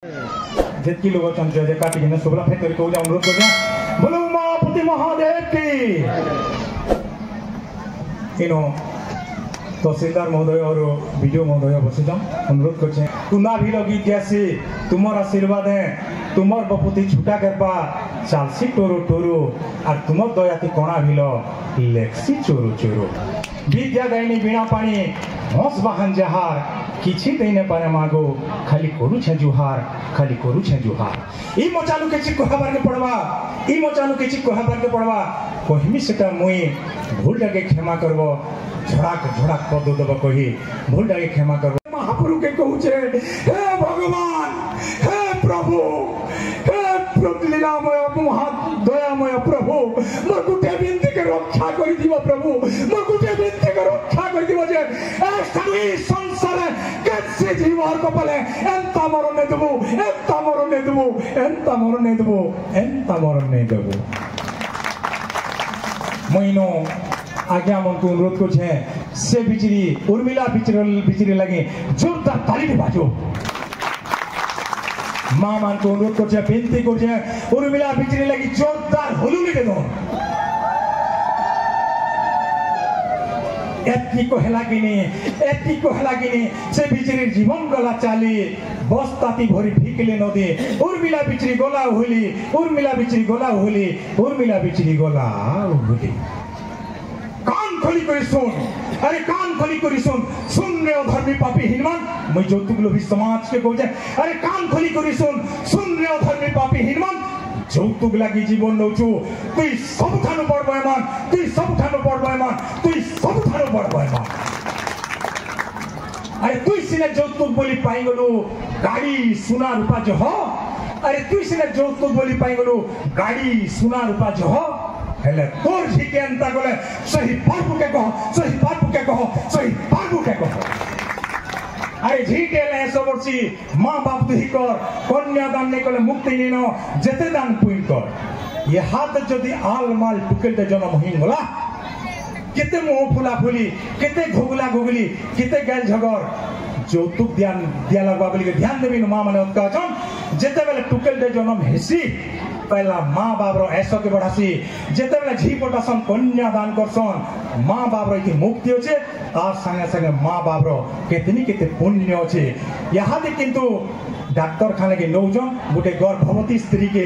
जितकी लोग चंद्र जय काटी ने सुबला फेर करी को अनुरोध कर बोलो उमापति महादेव की इनो तहसीलदार महोदय और वीडियो महोदय बसी अनुरोध कर तुना भी गीत गैसी तुमर आशीर्वाद है तुमर बपुति छुटा करपा चालसी टोरो टोरो और तुमर दयाती कोणा भिलो लेक्सी चोरो चोरो विद्या दैनी बीणा पानी हंस बाहन जहार किछि देने पारे मागो खाली करू छे जुहार खाली करू छे जुहार ई मचालू के चिक कोहाबार के पड़वा ई मचालू के चिक कोहाबार के पड़वा कहिमी सेटा मुई भूल डाके क्षमा करबो झड़ाक झड़ाक पद देबो कहि भूल डाके क्षमा करबो महाप्रभु के कहू छे हे भगवान हे प्रभु हे लीलामय महा दयामय प्रभु मोर गुटे बिनती के रक्षा करि दिबो प्रभु मोर गुटे बिनती के रक्षा करि दिबो जे ए संसार केसे जीवार को पले एंता मरने देबो एंता मरने देबो एंता मरने देबो एंता मरने देबो मइनो आज्ञा मन को अनुरोध कर छे से बिचरी उर्मिला बिचरी लगे जोरदार ताली बाजो मां मान को अनुरोध कर छे विनती कर छे उर्मिला बिचरी लगी जोरदार हुलुली दे दो एत्ती को हेलागिनी से बिचरी जीवन गला चाली बस्ताती भरी भिकले नदी उर्मिला बिचरी गला हुली उर्मिला बिचरी गला हुली उर्मिला बिचरी गला हुली कान खोली करी सुन अरे कान खोली करी सुन रे धर्मी पापी हिनमान मैं जौतुक लोभी समाज के कहूँ अरे कान खोली करी सुन रे धर्मी पापी हिनमान जौतुक लगी जीवन नौचु तुई सब थानु बड़ बयमान तुई सब थानु बड़ बयमान तुई सब थानु बड़ बयमान अरे तुई सिने जौतुक बोली पाई गलु गाड़ी सुना रूपा जो हो अरे तुई सिने जौतुक बोली पाई गलु गाड़ी सुना रूपा जो हो हेले तोर झिके अंता गले सही बाबू के कहो सही बाबू के कहो सही बाबू के कहो अरे झिके ले सबरसी मां बाप दुही कर कन्यादान ने कले मुक्ति निनो जेते दान पुइन कर ये हाथ जदी आल माल टुकेल दे जन्म हिन होला केते मुंह फुला फुली केते घोगला घोगली केते गैल झगड़ जौतुक ध्यान दिया लगवा बोली के ध्यान देबी मां माने उत्का जन जेते बेले टुकेल दे जन्म हेसी पहला माँ बाप रो ऐसा के बढ़ासी जेते बेले झी पटासन कन्यादान करसन माँ बाप रो इति मुक्ति होचे तार संगे संगे माँ बाप रो केतनी केते पुण्य होचे यहाँ दे किंतु डाक्टर खाने के नौजन गोटे गर्भवती स्त्री के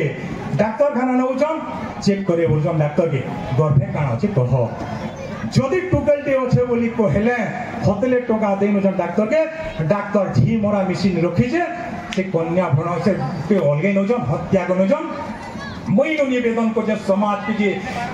डाक्टर खाना नौजन चेक करे बोलजन डाक्टर के गर्भे काना होचे कह जदि टुकेलटे अच्छे बोली कहले हतले टका देनु जन डाक्टर के डाक्टर झी मरा मेसिन रखी से कन्या भ्रूण से अलगे नौजन हत्या को नौजन मैं निवेदन कर समाज के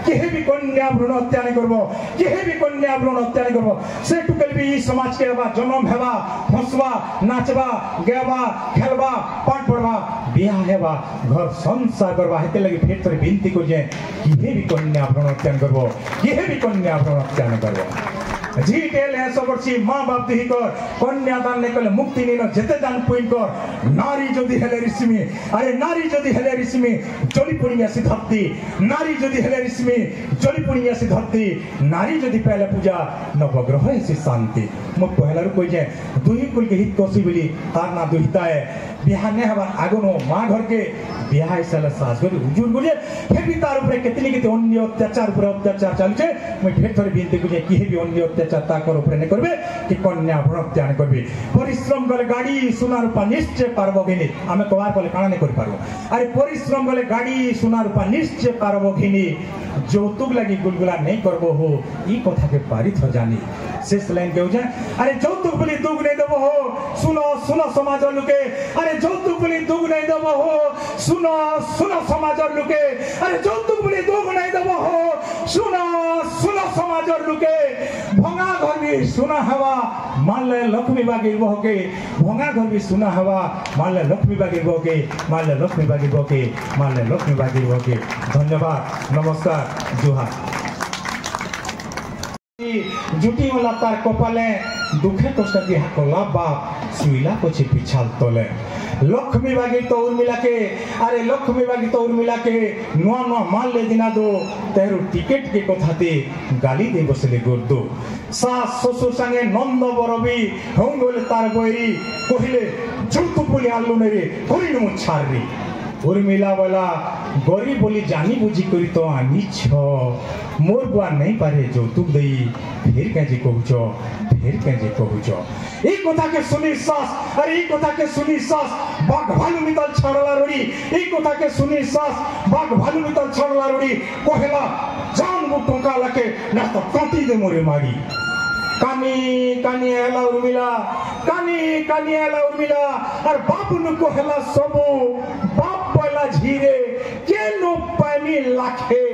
केहे भी कन्या भ्रूण हत्या नहीं करबो केहे भी कन्या भ्रूण हत्या नहीं करबो से टुकेल भी समाज के जन्म हेबा हंसबा नाचबा गेबा खेलबा पाठ पढ़बा बियाह हेबा घर संसार करबा हेते लगी फेर तोरे विनती कर जे केहे भी कन्या भ्रूण हत्या नहीं करबो केहे भी कन्या भ्रूण हत्या नहीं करबो जी टेल है सबरसी मां बाप दिही कर कन्यादान ने कले मुक्ति निनो जेते दान पुइन कर नारी जदि हेले ऋषिमी अरे नारी जदि हेले ऋषिमी जली पुनिया से धरती नारी जदि हेले ऋषिमी जली पुनिया से धरती नारी जदि पहले पूजा नवग्रह से शांति मो पहला रु कोइ जे दुही कुल के हित कोसी बोली तार ना दुहिता है बियाह ने हवा आगनो मां घर के बियाह साला सास घर हुजूर बोले फिर भी तार ऊपर कितनी कितनी अन्य अत्याचार ऊपर अत्याचार चालू छे मैं फिर थोड़ी विनती कुजे किहे भी अन्य अत्याचार ताकर ऊपर ने करबे कि कन्या भ्रूण हत्या ने करबे परिश्रम गले गाड़ी सुना रूपा निश्चय पारबोगिनी आमे कबार पले काना ने कर पारबो अरे परिश्रम गले गाड़ी सुना रूपा निश्चय पारबोगिनी जौतुक लगी गुलगुला नहीं करबो हो ई कथा के पारित हो जानी शेष लाइन के हो जाए अरे जौतुक बोली दुग नहीं देबो हो सुनो सुनो समाज लुके अरे जौतुक बोली दुग नहीं देबो हो सुनो सुनो समाज लुके अरे जौतुक बोली दुग नहीं देबो हो सुनो सुनो समाज लुके भंगा घर भी सुना हवा मान ले लक्ष्मी बागी बहके भंगा घर भी सुना हवा मान ले लक्ष्मी बागी बहके मान ले लक्ष्मी बागी बहके मान ले लक्ष्मी बागी बहके धन्यवाद नमस्कार जोहार जुटी वाला तार कपाले दुखे कष्ट की हकला बाप सुईला पछे पिछाल तले लक्ष्मी बागी तो उर्मिला के अरे लक्ष्मी बागी तो उर्मिला के नुआ नुआ मान ले दिना दो तेरु टिकेट के कथाते गाली दे बसले गोरदो सास ससुर संगे नंद बरबी होंगले तार बयरी कहिले যৌতুক বলি আনলু নে রে করিনু মু ছাড় রে উর্মিলা বলা গরিব বলি জানি বুঝি করি তো আনিছ মোর বুয়া नहीं पारे যৌতুক দেই ফের কেজি কহুছ ফের কেজি কহুছ এই কথাকে শুনি সাস আরে এই কথাকে শুনি সাস বাঘ ভালু মিতাল ছড়লা রড়ি এই কথাকে শুনি সাস বাঘ ভালু মিতাল ছড়লা রড়ি কহেলা জান গো টঙ্কা লাকে না তো কাটি দে মোরে মারি কানি কানি এলা উর্মিলা কানি কানি এলা উর্মিলা আর বাপু নু কহেলা সবু বাপ বলা ঝিরে কেন পানি লাখে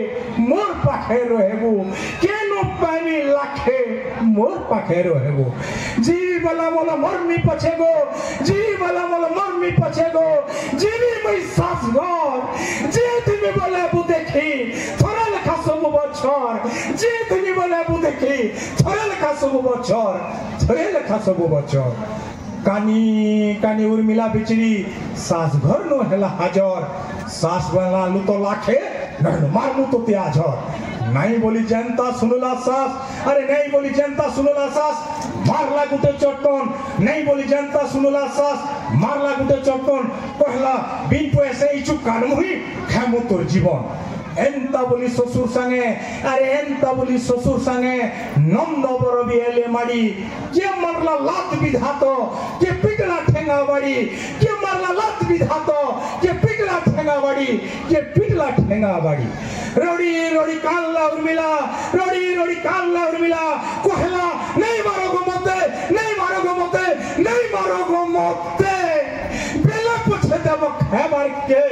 মোর পাখে রহেবু কেন পানি লাখে মোর পাখে রহেবু জি বলা বলা মরমি পছে গো জি বলা বলা মরমি পছে গো জিবি মই সাস ঘর যে তুমি বলে বু দেখি থরা লেখা সব বছর যে তুমি বলে বু দেখি থরা লেখা সব বছর থরে লেখা সব বছর কানি কানি উর্মিলা বিচরি সাস ঘর নো হেলা হাজর सास बना लू तो लाखे नहीं मारमू तो ते आजर नहीं बोली जनता सुनला सास अरे नहीं बोली जनता सुनला सास मारला गुटे चट्टन नहीं बोली जनता सुनला सास मारला गुटे चट्टन पहला बिन पैसे इचु कानम हुई खेमो तोर जीवन एंता बोली ससुर संगे अरे एंता बोली ससुर संगे नंद बरबी एले माड़ी के मारला लात विधातो के पिटला ठेंगा बाड़ी के मारला लात विधातो के पिटला ठेंगा बाड़ी के पिटला ठेंगा बाड़ी रोड़ी रोड़ी काल्ला उर्मिला रोड़ी रोड़ी काल्ला उर्मिला कोहला नहीं मारो गो मते नहीं मारो गो मते नहीं मारो गो मते बेला पूछे देव खाबार के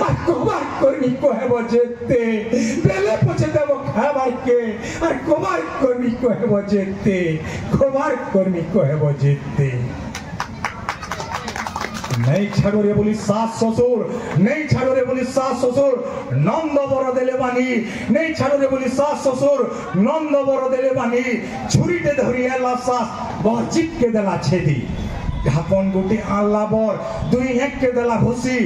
आ कोबार करनी को हेबो जेते बेले पूछे देव खाबार के आ कोबार करनी को हेबो जेते कोबार करनी को हेबो जेते नहीं छाड़ो रे बोली सास ससुर नहीं छाड़ो रे बोली सास ससुर नंद बर देले बानी नहीं छाड़ो रे बोली सास ससुर नंद बर देले बानी छुरीटे धरी एला सास बहुत चिप के देला छेदी ढापन गुटी आल्ला बर दुई एक के देला घुसी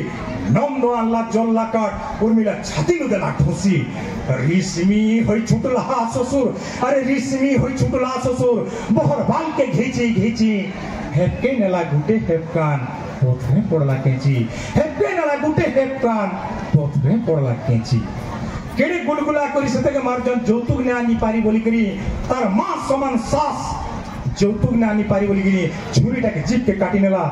नंद आल्ला जल्ला काट उर्मिला छाती नु देला घुसी रिसमी होई छुटला ससुर अरे रिसमी होई छुटला ससुर बहर बाल के घीची घीची हेपके नेला गुटे हेपकान पोथरे पड़ला केंची हेपके नेला गुटे हेपकान पोथरे पड़ला केंची केड़े गुलगुला करी सते के मारजन যৌতুক ने आनी पारी बोली करी तार मां समान सास যৌতুক না আনি পারি বলি গিনি ছুরিটাকে জিপকে কাটি নেলা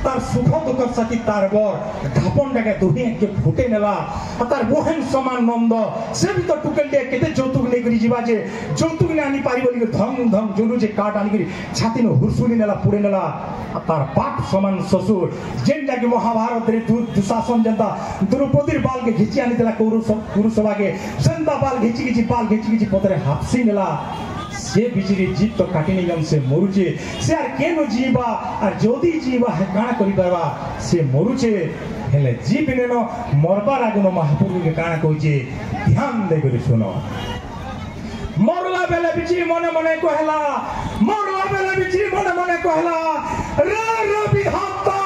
তার সুখ দুঃখ সাথী তার বর ঢাপনটাকে দুহিয়াকে ফুটে নেলা আর তার বহেন সমান নন্দ সে भी तो टुकल दे केते যৌতুক নেই করি जीवा जे যৌতুক না আনি পারি বলি ধম ধম জুনু যে কাট আনি করি ছাতি নো হুরসুলি নেলা পুড়ে নেলা আর তার বাপ সমান শ্বশুর যেন জাগে মহাভারত রে দুঃশাসন जनता দ্রৌপদীর বালকে ঘিচি আনি দেলা কৌরসভাকে जनता बाल घिची घिची बाल घिची घिची पतरे हाफसी नेला से बिजली जीत तो काटी निगम से मरुचे से आर केनो जीवा आर जोदी जीवा है काना करि परबा से मरुचे हेले जीव नेनो मरबार आगुनो महाप्रभु के काना कहजे ध्यान दे करि सुनो मरला बेले बिची मने मने कहला मरला बेले बिची मने मने कहला रे रे विधाता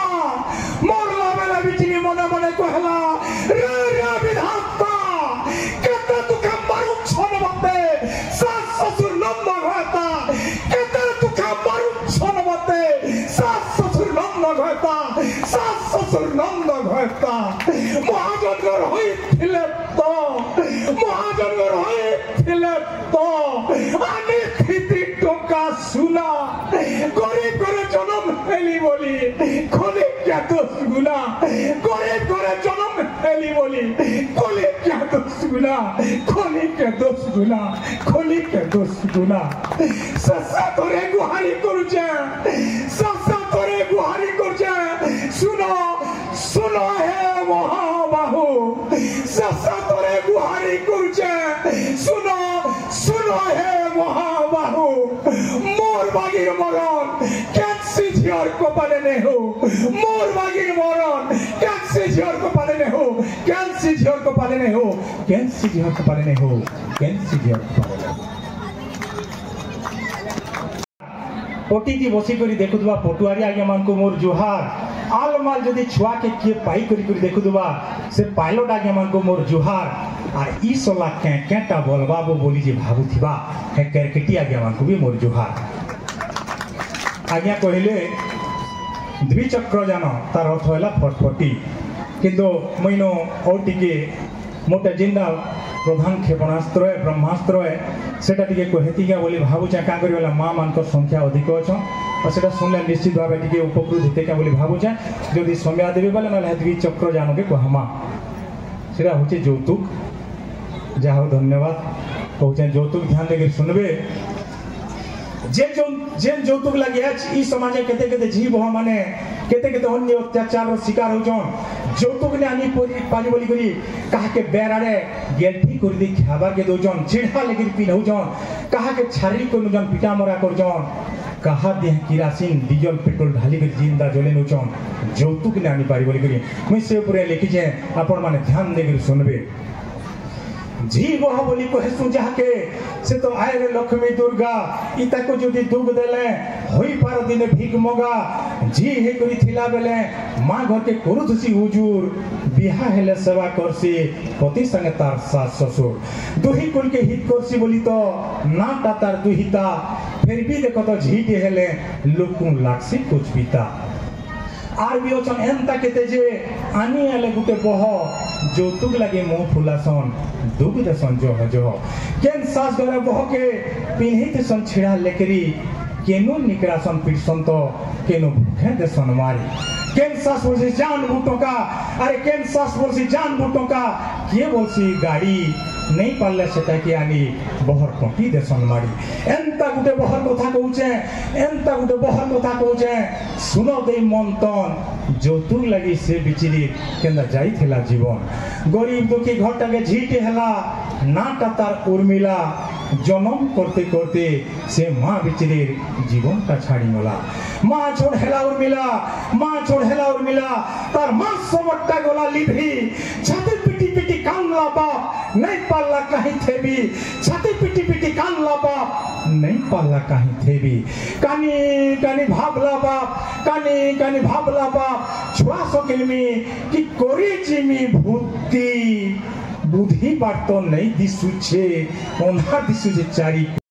मरला बेले बिची मने मने कहला रे रे विधाता केते तुके मारू छन बते सास ससुर नंद घता केते तुके मारू छन बते सास ससुर नंद घता सास ससुर नंद घता महाजनगर होई थिले तो महाजनगर होई थिले तो आनी थीती टोका सुना गरीब करे जन्म हेली बोली खोली क्या दोष गुना गरीब करे जन्म हेली बोली खोली क्या दोष गुना खोली क्या दोष गुना खोली क्या दोष गुना ससा तोरे गुहारी करूचे ससा तोरे गुहारी करूचे सुनो सुनो हे महाबाहु ससा तोरे गुहारी करूचे सुनो सुनो हे महाबाहु मोर बागीर मरण कैंसी झियर को पाले ने हो मोर बागीर मरण कैंसी झियर को पाले ने हो कैंसी झियर को पाले ने हो कैंसी झियर को पाले ने हो कैंसी झियर को पाले ने पटी की बसी करी देखु दुबा पटुआरी आगे मान को मोर जुहार आल माल जदी छुआ के किए पाई करी करी देखु दुबा से पायलट आगे मान को मोर जुहार আর ই সলা কেটা বলবাবো বলি যে ভাবুথিবা হে কেরকেটি আজ্ঞা মানকু বি মোর জুহার আজ্ঞা কহিলে द्विचक्र जान तार अर्थ है फटफटी किंतु मुइन और टिके मोटे जिंदा प्रधान क्षेपणास्त्र है ब्रह्मास्त्र है सेटा टिके कहतिका बोली भावुचे क्या कर माँ मान संख्या अधिक अच्छा और सेटा सुनले निश्चित भाव टिके उपकृत हेते क्या बोली भावुचे जदि समय देवी बोले ना द्विचक्र जान के कहमा सेटा हूँ যৌতুক जा हो धन्यवाद कहते যৌতুক ध्यान देके सुनबे जेन যৌতুক लगे ई समाजे केते केते जीव हो माने केते केते अन्य अत्याचार रो शिकार हो जन যৌতুক ने आनी पाली बोली करी कहा के बेराडे गेल्ठी कर दी खाबार के दो जन चिढ़ा लेके पिनहु जन कहा के छारी को जन पिटा मरा कर जन कहा दे किरासिन डीजल पेट्रोल ढाली कर जिंदा जले नु जन যৌতুক ने आनी पारी बोली करी मैं से ऊपर लिखी जे आपण माने ध्यान देके सुनबे जीव बोली कहसु जाके से तो आए रे लक्ष्मी दुर्गा इता को जदि दुख देले होई पार दिन भीख मगा जी हे करी थिला बेले मां घर के करुथसी हुजूर बिहा हेले सेवा करसी पति संगे तार सास ससुर दुही कुल के हित करसी बोली तो ना तार दुहिता फिर भी देखो तो झीटे हेले लोकु लागसी कुछ पिता आर भी ओचन एंता केते जे आनी आले गुटे बह যৌতুক लगे मुंह फुलासन दुख देसन जो केन सास गरे बह के पिन्हित सन छिड़ा लेकरी केनु निकरासन पिटसन तो केनु भूखे देसन मारी केन सास बोलसी जान बुटोका अरे केन सास बोलसी जान बुटोका के बोलसी गाड़ी नहीं पाले सेटा के आनी बहर टंकी देसन मारी एंता गुटे बहर कथा कहूचे सुनो दे मंतन যৌতুক लगी से बिचरी केंदा जाई थेला जीवन गरीब दुखी घरटा के झीटे हला नाटा तार उर्मिला जन्म करते करते से माँ बिचरी जीवन का छाड़ी मला माँ छोड़ हेला उर्मिला तार माँ समट्टा गोला लिभी छाती पिटी पिटी कानला बाप नहीं पाला कहीं थे भी छाती पिटी पिटी कानला बाप नहीं पाला कहीं थे भी कानी कानी भाबला बाप छुआ सकेलमी कि कोरी जिमी भूति बुद्धि बात तो नहीं दिसुचे ओन्हा दिसुचे चारी